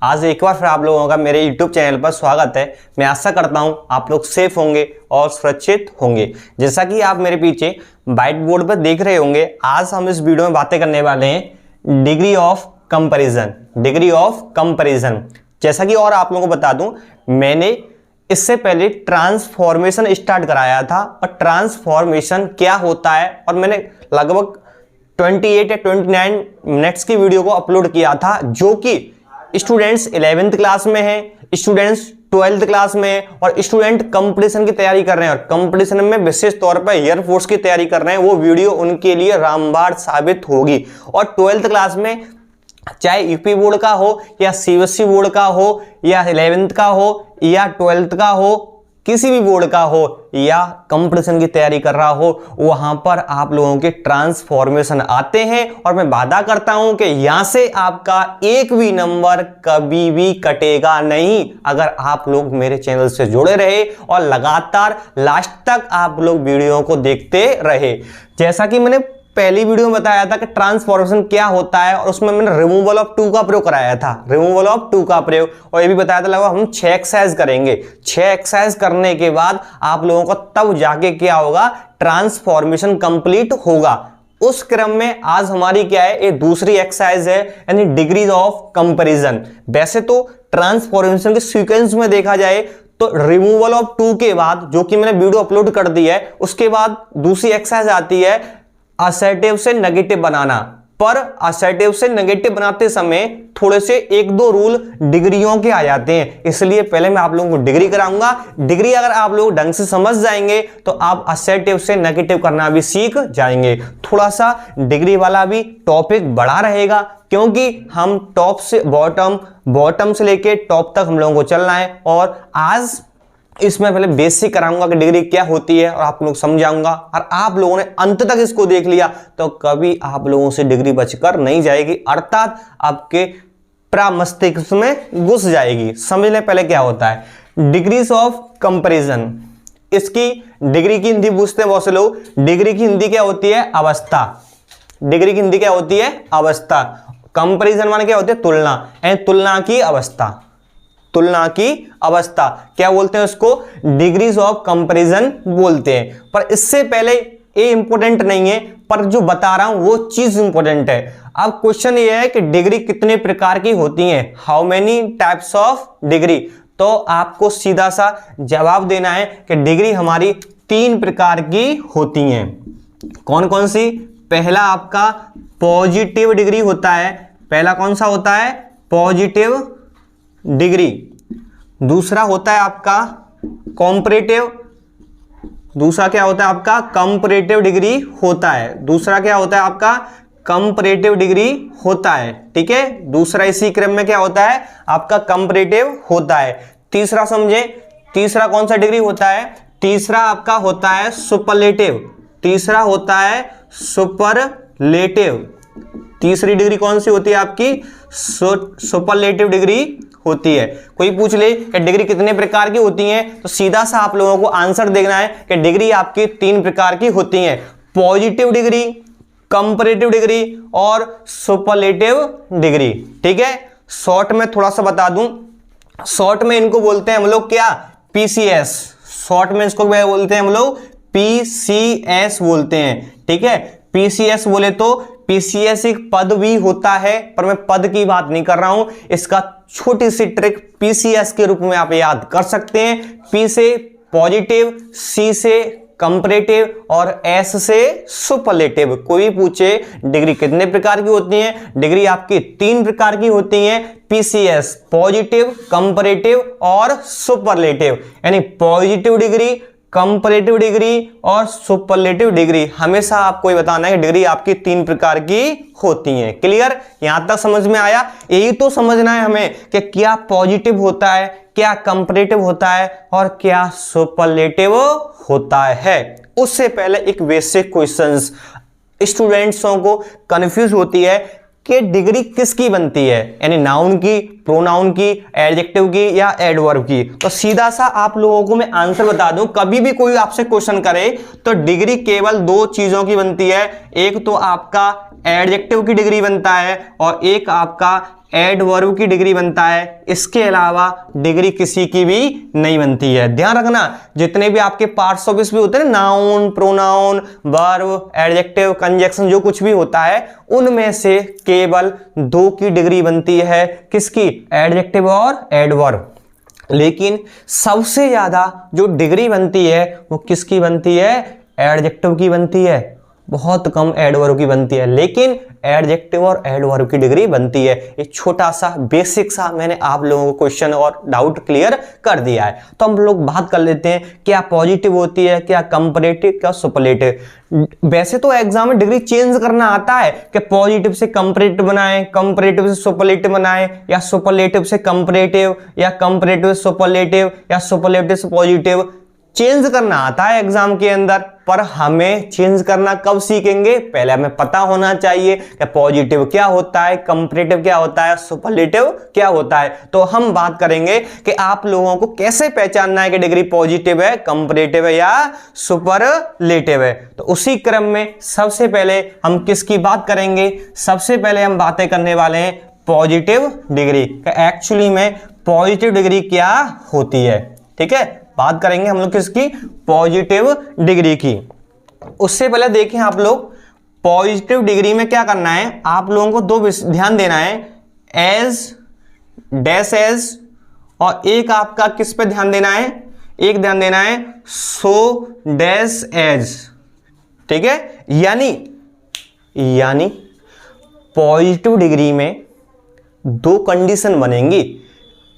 आज एक बार फिर आप लोगों का मेरे YouTube चैनल पर स्वागत है। मैं आशा करता हूं आप लोग सेफ होंगे और सुरक्षित होंगे। जैसा कि आप मेरे पीछे व्हाइट बोर्ड पर देख रहे होंगे, आज हम इस वीडियो में बातें करने वाले हैं degree of comparison. Degree of comparison, जैसा कि और आप लोगों को बता दूं, मैंने इससे पहले ट्रांसफॉर्मेशन स्टार्ट कराया था और ट्रांसफॉर्मेशन क्या होता है, और मैंने लगभग 28 या 29 मिनट्स की वीडियो को अपलोड किया था, जो कि स्टूडेंट्स 11th क्लास में हैं, स्टूडेंट्स 12th क्लास में हैं और स्टूडेंट कंपटीशन की तैयारी कर रहे हैं और कंपटीशन में विशेष तौर पर एयरफोर्स की तैयारी कर रहे हैं। वो वीडियो उनके लिए रामबाण साबित होगी। और 12th क्लास में चाहे यूपी बोर्ड का हो या सीबीएसई बोर्ड का हो या 11th का हो या 12th का हो, किसी भी बोर्ड का हो या कंपटीशन की तैयारी कर रहा हो, वहां पर आप लोगों के ट्रांसफॉर्मेशन आते हैं। और मैं वादा करता हूं कि यहां से आपका एक भी नंबर कभी भी कटेगा नहीं, अगर आप लोग मेरे चैनल से जुड़े रहे और लगातार लास्ट तक आप लोग वीडियो को देखते रहे। जैसा कि मैंने पहली वीडियो में बताया था कि ट्रांसफॉर्मेशन क्या होता है, और उसमें मैंने रिमूवल ऑफ 2 का प्रयोग कराया था, रिमूवल ऑफ 2 का प्रयोग, और ये भी बताया था लगभग हम 6 एक्सरसाइज करेंगे। 6 एक्सरसाइज करने के बाद आप लोगों को तब जाके क्या होगा, ट्रांसफॉर्मेशन कंप्लीट होगा। उस क्रम में आज हमारी क्या है, ये दूसरी एक्सरसाइज है, यानी डिग्रीज ऑफ कंपैरिजन। वैसे तो ट्रांसफॉर्मेशन के सीक्वेंस में देखा जाए तो रिमूवल ऑफ 2 के बाद, जो कि मैंने वीडियो अपलोड कर दी है, उसके बाद दूसरी एक्सरसाइज आती है असर्टिव से नेगेटिव बनाना। पर असर्टिव से नेगेटिव बनाते समय थोड़े से 1-2 रूल डिग्रियों के आ जाते हैं, इसलिए पहले मैं आप लोगों को डिग्री कराऊंगा। डिग्री अगर आप लोग ढंग से समझ जाएंगे तो आप असर्टिव से नेगेटिव करना भी सीख जाएंगे। थोड़ा सा डिग्री वाला भी टॉपिक बड़ा रहेगा, क्योंकि हम टॉप से बॉटम से लेके टॉप तक हम लोगों को चलना है। और आज इसमें पहले बेसिक कराऊंगा कि डिग्री क्या होती है और आप लोग समझाऊंगा, और आप लोगों ने अंत तक इसको देख लिया तो कभी आप लोगों से डिग्री बचकर नहीं जाएगी, अर्थात आपके प्रमस्तिष्क में घुस जाएगी। समझ लें पहले क्या होता है डिग्रीज ऑफ कंपैरिजन। इसकी डिग्री की हिंदी पूछते हैं बहुत से लोग। डिग्री की हिंदी क्या होती है, अवस्था। डिग्री की हिंदी क्या होती है, अवस्था। कंपैरिजन माने क्या होती है, तुलना, तुलना की अवस्था। तुलना की अवस्था क्या बोलते हैं उसको, डिग्रीज ऑफ कंपैरिजन बोलते हैं। पर इससे पहले ये इंपॉर्टेंट नहीं है, पर जो बता रहा हूं वो चीज इंपॉर्टेंट है। अब क्वेश्चन ये है कि डिग्री कितने प्रकार की होती हैं, how many types of degree. तो आपको सीधा सा जवाब देना है कि डिग्री हमारी 3 प्रकार की होती हैं। कौन कौन सी, पहला आपका पॉजिटिव डिग्री होता है। पहला कौन सा होता है, पॉजिटिव डिग्री। दूसरा होता है आपका कॉम्परेटिव। दूसरा क्या होता है आपका, कंपैरेटिव डिग्री होता है। दूसरा क्या होता है आपका, कंपैरेटिव डिग्री होता है। ठीक है, दूसरा इसी क्रम में क्या होता है आपका, कंपैरेटिव होता है। तीसरा समझे, तीसरा कौन सा डिग्री होता है, तीसरा आपका होता है सुपरलेटिव। तीसरा होता है सुपरलेटिव। तीसरी डिग्री कौन सी होती है आपकी, सुपरलेटिव डिग्री होती है। कोई पूछ ले कि डिग्री कितने प्रकार की होती हैं, तो सीधा सा आप लोगों को आंसर देना है कि डिग्री आपकी 3 प्रकार की होती हैं, पॉजिटिव डिग्री, कंपैरेटिव डिग्री और सुपरलेटिव डिग्री। ठीक है, शॉर्ट में थोड़ा सा बता दूं, शॉर्ट में इनको बोलते हैं हम लोग क्या, पीसीएस। शॉर्ट में इसको क्या बोलते हैं हम लोग, पीसीएस बोलते हैं। ठीक है, पीसीएस बोले तो पीसीएस एक पद भी होता है, पर मैं पद की बात नहीं कर रहा हूं। इसका छोटी सी ट्रिक पीसीएस के रूप में आप याद कर सकते हैं। पी से पॉजिटिव, सी से कंपैरेटिव और एस से सुपरलेटिव। कोई पूछे डिग्री कितने प्रकार की होती है, डिग्री आपकी 3 प्रकार की होती है, पीसीएस, पॉजिटिव, कंपैरेटिव और सुपरलेटिव। यानी पॉजिटिव डिग्री, कंपैरेटिव डिग्री और सुपरलेटिव डिग्री। हमेशा आपको ये बताना है कि डिग्री आपकी 3 प्रकार की होती हैं। क्लियर, यहां तक समझ में आया। यही तो समझना है हमें कि क्या पॉजिटिव होता है, क्या कंपैरेटिव होता है और क्या सुपरलेटिव होता है। उससे पहले एक बेसिक क्वेश्चंस, स्टूडेंट्सों को कंफ्यूज होती है कि डिग्री किसकी बनती है, यानी नाउन की, प्रोनाउन की, एडजेक्टिव की या एडवर्ब की। तो सीधा सा आप लोगों को मैं आंसर बता दूं, कभी भी कोई आपसे क्वेश्चन करे तो डिग्री केवल 2 चीजों की बनती है। एक तो आपका एडजेक्टिव की डिग्री बनता है और एक आपका एडवर्ब की डिग्री बनता है, इसके अलावा डिग्री किसी की भी नहीं बनती है। ध्यान रखना, जितने भी आपके पार्ट्स ऑफ स्पीच होते हैं, noun, pronoun, verb, adjective, conjunction, जो कुछ भी होता है उनमें से केवल 2 की डिग्री बनती है। किसकी? एडजेक्टिव और एडवर्ब। लेकिन सबसे ज्यादा जो डिग्री बनती है वो किसकी बनती है? एडजेक्टिव की बनती है। बहुत कम एडवर्ब की बनती है, लेकिन एडजेक्टिव और एडवर्ब की डिग्री बनती है। एक छोटा सा बेसिक सा मैंने आप लोगों को क्वेश्चन और डाउट क्लियर कर दिया है। तो हम लोग बात कर लेते हैं, क्या पॉजिटिव होती है, क्या कंपैरेटिव, क्या सुपरलेटिव। वैसे तो एग्जाम में डिग्री चेंज करना आता है कि पॉजिटिव से कंपैरेटिव बनाएं, कंपैरेटिव से सुपरलेटिव बनाएं, या सुपरलेटिव से कंपैरेटिव, या कंपैरेटिव से सुपरलेटिव, या सुपरलेटिव से पॉजिटिव। चेंज करना आता है एग्जाम के अंदर, पर हमें चेंज करना कब सीखेंगे? पहले हमें पता होना चाहिए कि पॉजिटिव क्या होता है, कंपैरेटिव क्या होता है, सुपरलेटिव क्या होता है। तो हम बात करेंगे कि आप लोगों को कैसे पहचानना है कि डिग्री पॉजिटिव है, कंपैरेटिव है या सुपरलेटिव है। तो उसी क्रम में सबसे पहले हम किसकी बात करेंगे? सबसे पहले हम बातें करने वाले हैं पॉजिटिव डिग्री। एक्चुअली में पॉजिटिव डिग्री क्या होती है, ठीक है। बात करेंगे हम लोग किसकी? पॉजिटिव डिग्री की। उससे पहले देखें आप लोग, पॉजिटिव डिग्री में क्या करना है आप लोगों को? 2 ध्यान देना है, एज, डैश एज, और एक आपका किस पे ध्यान देना है? एक ध्यान देना है सो डैश एज, ठीक है। यानी पॉजिटिव डिग्री में 2 कंडीशन बनेंगी।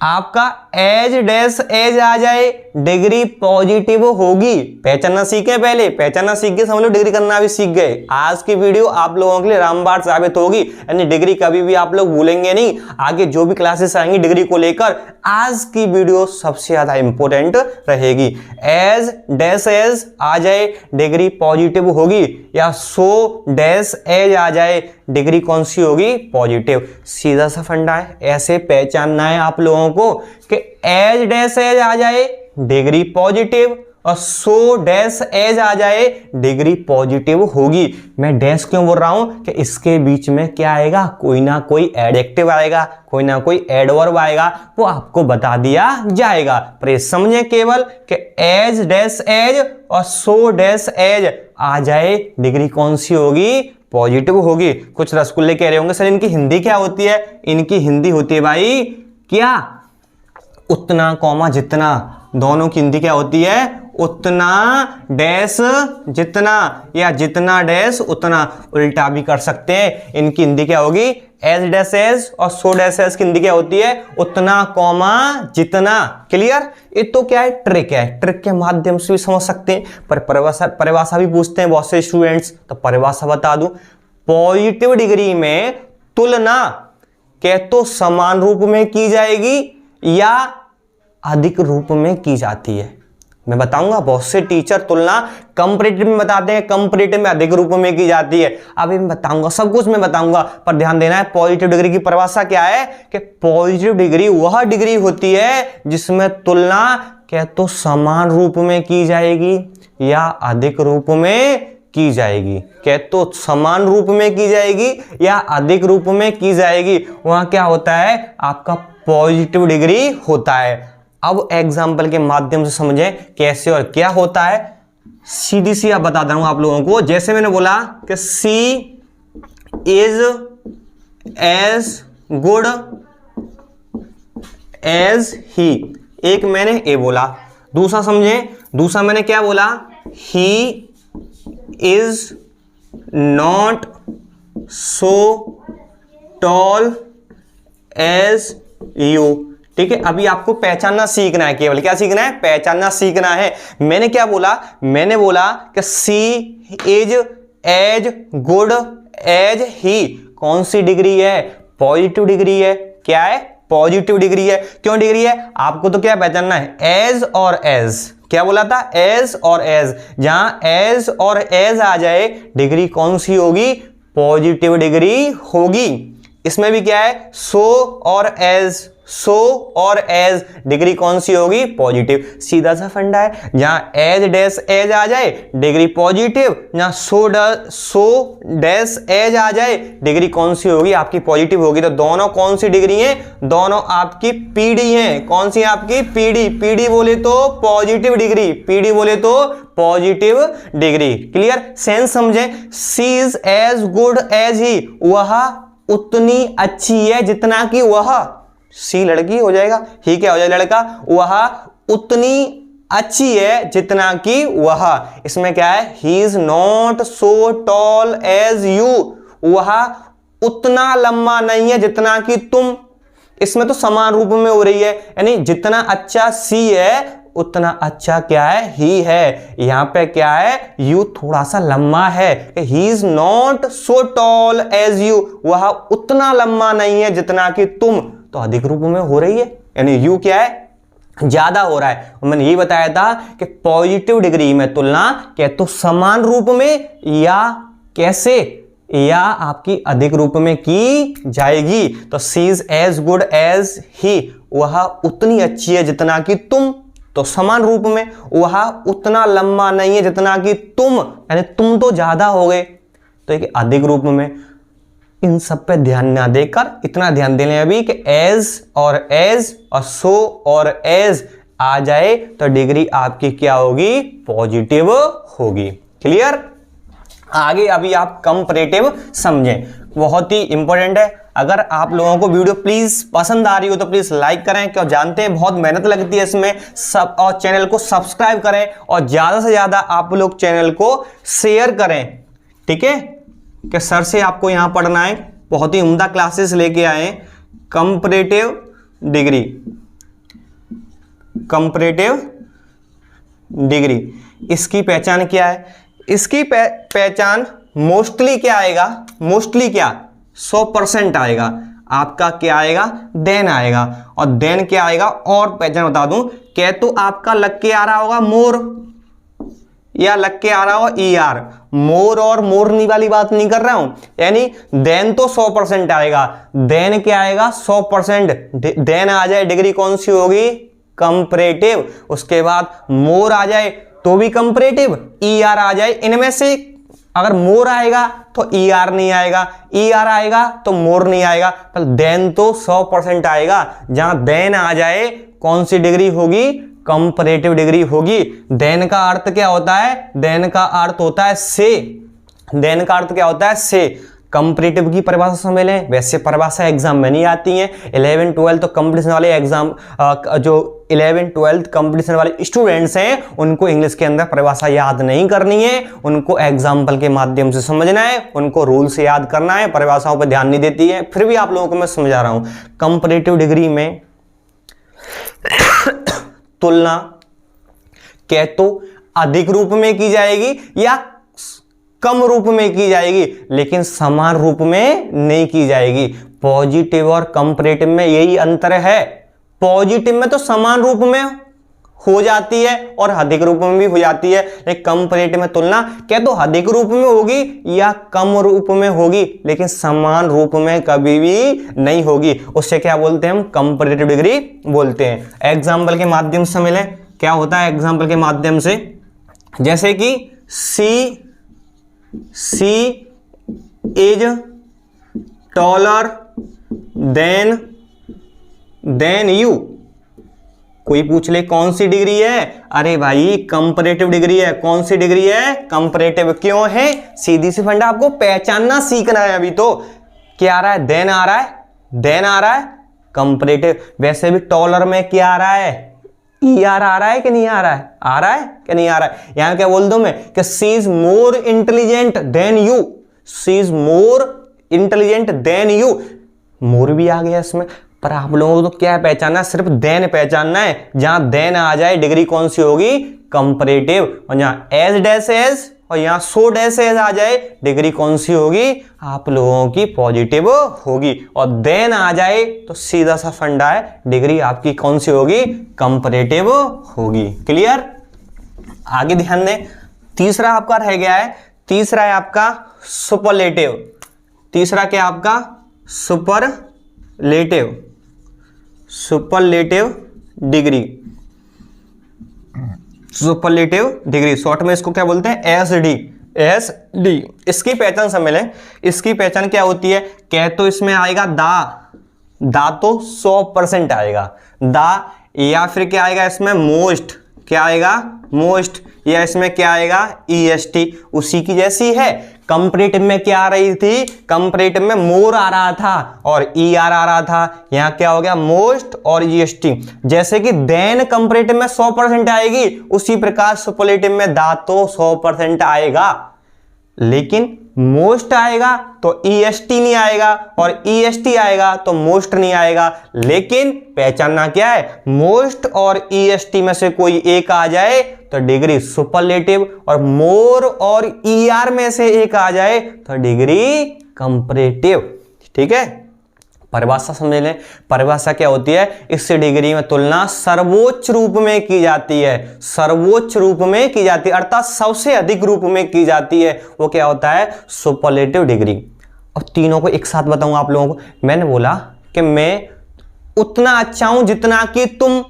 आपका एज डैश एज आ जाए, डिग्री पॉजिटिव होगी। पहचानना सीखे, पहले पहचानना सीख गए, समझ लो डिग्री करना भी सीख गए। आज की वीडियो आप लोगों के लिए रामबाण साबित होगी, यानी डिग्री कभी भी आप लोग भूलेंगे नहीं। आगे जो भी क्लासेस आएंगी डिग्री को लेकर, आज की वीडियो सबसे ज्यादा इंपॉर्टेंट रहेगी। एज डैश एज आ जाए, डिग्री पॉजिटिव होगी, या सो डैश एज आ जाए, डिग्री कौन सी होगी? पॉजिटिव। सीधा सा फंडा है, ऐसे पहचानना है आप लोगों को कि एज डैश एज आ जाए डिग्री पॉजिटिव, और सो डैश एज आ जाए डिग्री पॉजिटिव होगी। मैं डैश क्यों बोल रहा हूं? कि इसके बीच में क्या आएगा? कोई ना कोई एडजेक्टिव आएगा, कोई ना कोई एडवर्ब आएगा, वो आपको बता दिया जाएगा। पर ये समझे केवल कि एज डैश एज और सो डैश एज आ जाए, डिग्री कौन सी होगी? पॉजिटिव होगी। कुछ रसगुल्ले कह रहे होंगे सर इनकी हिंदी क्या होती है? इनकी हिंदी होती है भाई क्या? उतना कॉमा जितना। दोनों की हिंदी क्या होती है? उतना डैश जितना, या जितना डैश उतना। उल्टा भी कर सकते हैं। इनकी हिंदी क्या होगी? एज डैश एज और सो डैश एज की हिंदी क्या होती है? उतना कॉमा जितना। क्लियर? ये तो क्या है? ट्रिक है। ट्रिक के माध्यम से भी समझ सकते हैं, पर परिभाषा भी पूछते हैं बहुत से स्टूडेंट्स, तो परिभाषा बता दूं। पॉजिटिव डिग्री में तुलना क्या तो समान रूप में की जाएगी या अधिक रूप में की जाती है? मैं बताऊंगा। बहुत से टीचर तुलना कंपैरेटिव में बताते हैं, कंपैरेटिव में अधिक रूप में की जाती है। अभी मैं बताऊंगा, सब कुछ मैं बताऊंगा, पर ध्यान देना है पॉजिटिव डिग्री की परिभाषा क्या है? कि पॉजिटिव डिग्री वह डिग्री होती है जिसमें तुलना क्या तो समान रूप में की जाएगी या अधिक रूप में की जाएगी। क्या तो समान रूप में की जाएगी या अधिक रूप में की जाएगी, वहां क्या होता है? आपका पॉजिटिव डिग्री होता है। अब एग्जाम्पल के माध्यम से समझें कैसे और क्या होता है। सीधी सी आप बता दूंगा आप लोगों को। जैसे मैंने बोला कि she is as good as he, एक मैंने ए बोला। दूसरा समझे, दूसरा मैंने क्या बोला? He is not so tall as you. ठीक है, अभी आपको पहचानना सीखना है, केवल क्या सीखना है? पहचानना सीखना है। मैंने क्या बोला? मैंने बोला कि she is as good as he कौन सी डिग्री है? पॉजिटिव डिग्री है। क्या है? पॉजिटिव डिग्री है। क्यों डिग्री है? आपको तो क्या पहचानना है? एज और एज। क्या बोला था? एज और एज। जहां एज और एज आ जाए डिग्री कौन सी होगी? पॉजिटिव डिग्री होगी। इसमें भी क्या है, सो और एज, सो और एज डिग्री कौन सी होगी, पॉजिटिव। सीधा सा फंडा है, जहां एज डैश एज आ जाए डिग्री पॉजिटिव, जहां सो डैश एज आ जाए डिग्री कौन सी होगी, आपकी पॉजिटिव होगी। तो दोनों कौन सी डिग्री हैं, दोनों आपकी पीडी हैं। कौन सी आपकी, पीडी। पीडी बोले तो पॉजिटिव डिग्री, पीडी बोले तो पॉजिटिव डिग्री। क्लियर, सेंस समझे। She is as good as he, वह उतनी अच्छी है जितना कि वह, सी लड़की हो जाएगा, ही क्या हो जाएगा, लड़का, वह उतनी अच्छी है जितना कि वह। इसमें क्या है, he is not so tall as you, वह उतना लंबा नहीं है जितना कि तुम। इसमें तो समान रूप में हो रही है, यानी जितना अच्छा सी है उतना अच्छा क्या है, ही है। यहां पे क्या है, यू थोड़ा सा लंबा है, he is not so tall as you, वह उतना लंबा नहीं है जितना कि तुम। तो अधिक रूप में हो रही है, यानी यू क्या है, ज्यादा हो रहा है। मैंने ये बताया था कि पॉजिटिव डिग्री में तुलना क्या तो समान रूप में या कैसे, या आपकी अधिक रूप में की जाएगी। तो she is as good as he, वह उतनी अच्छी है जितना कि तुम। तो समान रूप में, वह उतना लंबा नहीं है जितना कि तुम, यानी तुम तो ज्यादा हो गए। तो एक अधिक रूप में, इन सब पे ध्यान ना देकर इतना ध्यान दे लें अभी कि एज और सो और एज आ जाए तो डिग्री आपकी क्या होगी, पॉजिटिव होगी। क्लियर। आगे अभी आप कंपैरेटिव समझें, बहुत ही इंपॉर्टेंट है। अगर आप लोगों को वीडियो प्लीज पसंद आ रही हो तो प्लीज लाइक करें, क्यों जानते हैं बहुत मेहनत लगती है इसमें सब, और चैनल को सब्सक्राइब करें और ज्यादा से ज्यादा आप लोग चैनल को शेयर करें। ठीक है, कि सर से आपको यहां पढ़ना है, बहुत ही उम्दा क्लासेस लेके आए हैं। कंपैरेटिव डिग्री, कंपैरेटिव डिग्री, इसकी पहचान क्या है, इसकी पहचान मोस्टली क्या आएगा, मोस्टली क्या 100% आएगा आपका, क्या आएगा, देन आएगा। और देन क्या आएगा, और पहचान बता दूं, क्या तो आपका लग के आ रहा होगा मोर, या लग के आ रहा हो ई आर, मोर और मोरनी वाली बात नहीं कर रहा हूं। यानी देन तो 100% आएगा, देन क्या आएगा, 100%। देन आ जाए डिग्री कौन सी होगी, कंपैरेटिव। उसके बाद मोर आ जाए तो भी कंपैरेटिव, ई आर आ जाए, इनमें से अगर मोर आएगा तो ई आर नहीं आएगा, ई आर आएगा तो मोर नहीं आएगा, तो देन तो 100% आएगा। जहां देन आ जाए कौन सी डिग्री होगी, कंपैरेटिव डिग्री होगी। देन का अर्थ क्या होता है, देन का अर्थ होता है से, देन का अर्थ क्या होता है, से। कंपैरेटिव की परिभाषा समझ लें, वैसे परिभाषा एग्जाम में नहीं आती है। 11 12 तो कंपटीशन वाले एग्जाम, जो 11 12 कंपटीशन वाले स्टूडेंट्स हैं उनको इंग्लिश के अंदर परिभाषा याद नहीं करनी है, उनको एग्जाम्पल के माध्यम से समझना है, उनको रूल से याद करना है, परिभाषाओं पर ध्यान नहीं देती है। फिर भी आप लोगों को मैं समझा रहा हूं, कंपैरेटिव डिग्री में तुलना क्या तो अधिक रूप में की जाएगी या कम रूप में की जाएगी, लेकिन समान रूप में नहीं की जाएगी। पॉजिटिव और कंपैरेटिव में यही अंतर है, पॉजिटिव में तो समान रूप में हो जाती है और अधिक रूप में भी हो जाती है, लेकिन कंपैरेटिव में तुलना क्या तो अधिक रूप में होगी या कम रूप में होगी, लेकिन समान रूप में कभी भी नहीं होगी। उससे क्या बोलते हैं हम, कंपैरेटिव डिग्री बोलते हैं। एग्जाम्पल के माध्यम से मिले, क्या होता है एग्जाम्पल के माध्यम से, जैसे कि she is taller than you. कोई पूछ ले कौन सी डिग्री है, अरे भाई कंपैरेटिव डिग्री है। कौन सी डिग्री है, कंपैरेटिव। क्यों है, सीधी सी फंडा, आपको पहचानना सीखना है। अभी तो क्या आ रहा है, देन आ रहा है, देन आ रहा है कंपैरेटिव। वैसे भी टॉलर में क्या आ रहा है, ई आर आ रहा है कि नहीं आ रहा है, आ रहा है कि नहीं आ रहा है। यहां क्या बोल दूं मैं कि she is more intelligent than you, she is more intelligent than you, more भी आ गया इसमें। पर आप लोगों को तो क्या पहचानना, सिर्फ देन पहचानना है। जहां देन आ जाए डिग्री कौन सी होगी, कंपैरेटिव। और जहां एज डैश एज और यहां सो डैश एज आ जाए डिग्री कौन सी होगी, आप लोगों की पॉजिटिव होगी। और देन आ जाए तो सीधा सा फंडा है, डिग्री आपकी कौन सी होगी, कंपैरेटिव होगी। क्लियर। आगे ध्यान दें, तीसरा आपका रह गया है, तीसरा है आपका सुपरलेटिव। तीसरा क्या आपका, superlative degree, superlative degree short में इसको क्या बोलते हैं, एसडी। इसकी पहचान समझ लें, इसकी पहचान क्या होती है, कह तो इसमें आएगा दा तो 100% आएगा दा, या फिर क्या आएगा इसमें मोस्ट, क्या आएगा मोस्ट, या इसमें क्या आएगा EST, उसी की जैसी है। कंपैरेटिव में क्या आ रही थी, कंपैरेटिव में मोर आ रहा था और ER आ रहा था, यहां क्या हो गया मोस्ट और EST। जैसे कि देन कंपैरेटिव में 100% आएगी, उसी प्रकार सुपरलेटिव में दा तो 100% आएगा, लेकिन मोस्ट आएगा तो EST नहीं आएगा और EST आएगा तो मोस्ट नहीं आएगा। लेकिन पहचानना क्या है, मोस्ट और EST में से कोई एक आ जाए तो डिग्री सुपरलेटिव, और मोर और ER में से एक आ जाए तो डिग्री कंपैरेटिव। ठीक है, परिभाषा समझ लें। परिभाषा क्या होती है, इस डिग्री में तुलना सर्वोच्च रूप में की जाती है, सर्वोच्च रूप में की जाती है, अर्थात सबसे अधिक रूप में की जाती है, वो क्या होता है सुपरलेटिव डिग्री। और तीनों को एक साथ बताऊं आप लोगों को। मैंने बोला कि मैं उतना अच्छा हूं जितना कि तुम,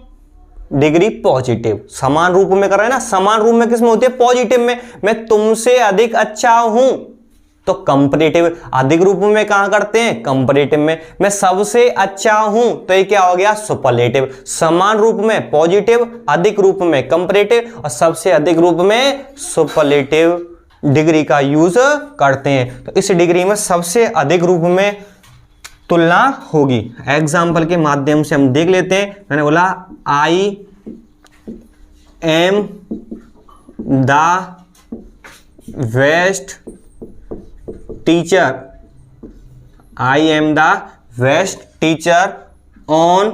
डिग्री पॉजिटिव, समान रूप में कर रहे हैं ना, समान रूप में किसमें होती है, पॉजिटिव में। मैं तुमसे अधिक अच्छा हूं तो कंपैरेटिव, अधिक रूप में कहां करते हैं, कंपैरेटिव में। मैं सबसे अच्छा हूं तो ये क्या हो गया सुपरलेटिव। समान रूप में पॉजिटिव, अधिक रूप में कंपैरेटिव, और सबसे अधिक रूप में सुपरलेटिव डिग्री का यूज करते हैं। तो इस डिग्री में सबसे अधिक रूप में तुलना होगी। एग्जाम्पल के माध्यम से हम देख लेते हैं। मैंने बोला आई am the best teacher, I am the best teacher on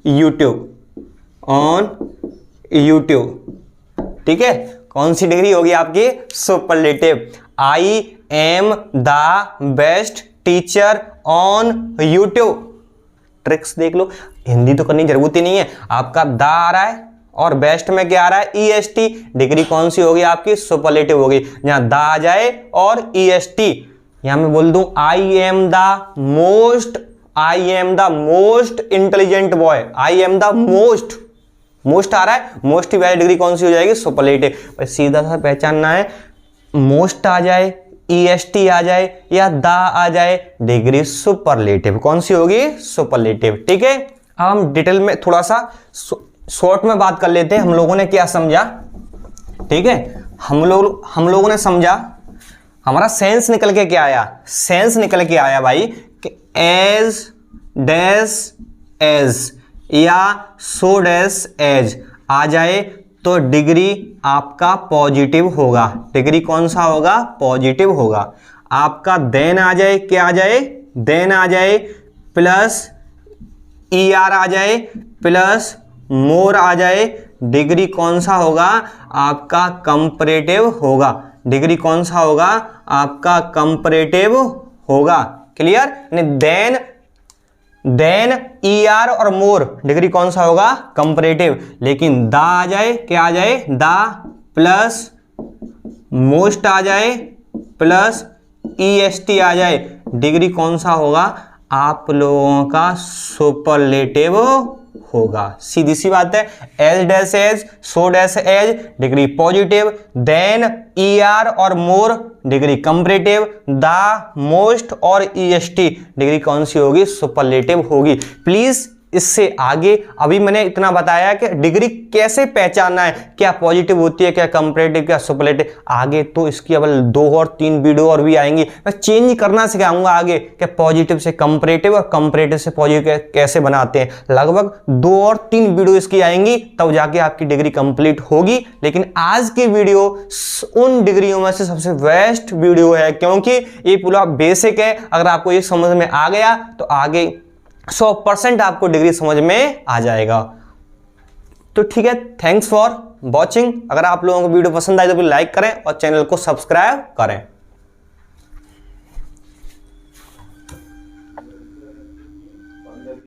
YouTube, ठीक है। कौन सी डिग्री होगी आपकी, superlative. I am the best teacher on YouTube. Tricks देख लो, हिंदी तो करनी जरूरत ही नहीं है, आपका दा आ रहा है और बेस्ट में क्या आ रहा है EST, डिग्री कौन सी होगी आपकी, सुपरलेटिव होगी। जहां दा आ जाए और EST, यहां मैं बोल दूं I am the most intelligent boy, I am the most आ रहा है, मोस्ट की वैलिड डिग्री कौन सी हो जाएगी, सुपरलेटिव। सीधा सा पहचानना है, मोस्ट आ जाए, EST आ जाए या दा आ जाए, डिग्री सुपरलेटिव कौन सी होगी, सुपरलेटिव। ठीक है, अब हम डिटेल में थोड़ा सा शॉर्ट में बात कर लेते हैं। हम लोगों ने क्या समझा, ठीक है, हम लोगों ने समझा, हमारा सेंस निकल के क्या आया, सेंस निकल के आया भाई कि एज डैश एज या सो डैश एज आ जाए तो डिग्री आपका पॉजिटिव होगा। डिग्री कौन सा होगा, पॉजिटिव होगा। आपका देन आ जाए, क्या आ जाए, देन आ जाए, प्लस ER आ जाए, प्लस मोर आ जाए, डिग्री कौन सा होगा, आपका कंपैरेटिव होगा। डिग्री कौन सा होगा, आपका कंपैरेटिव होगा। क्लियर, देन ER और मोर, डिग्री कौन सा होगा, कंपैरेटिव। लेकिन दा आ जाए, क्या आ जाए, दा प्लस मोस्ट आ जाए, प्लस EST आ जाए, डिग्री कौन सा होगा, आप लोगों का सुपरलेटिव होगा। सीधी सी बात है, as dash as, so dash as, degree positive, then ER और more, degree comparative, the most और EST, डिग्री कौन सी होगी, सुपरलेटिव होगी। प्लीज इससे आगे, अभी मैंने इतना बताया कि डिग्री कैसे पहचानना है, क्या पॉजिटिव होती है, क्या कंपैरेटिव, क्या सुपरलेटिव। आगे तो इसकी अब 2 और 3 वीडियो और भी आएंगी, मैं चेंज करना सिखाऊंगा आगे कि पॉजिटिव से कंपैरेटिव और कंपैरेटिव से पॉजिटिव कैसे बनाते हैं। लगभग 2 और 3 वीडियो इसकी आएंगी, तब जाके आपकी डिग्री कंप्लीट होगी। लेकिन आज की वीडियो उन डिग्रियों में से सबसे बेस्ट वीडियो है, क्योंकि ये पूरा बेसिक है। अगर आपको ये समझ में आ गया तो आगे 100% आपको डिग्री समझ में आ जाएगा। तो ठीक है, थैंक्स फॉर वॉचिंग। अगर आप लोगों को वीडियो पसंद आए तो लाइक करें और चैनल को सब्सक्राइब करें।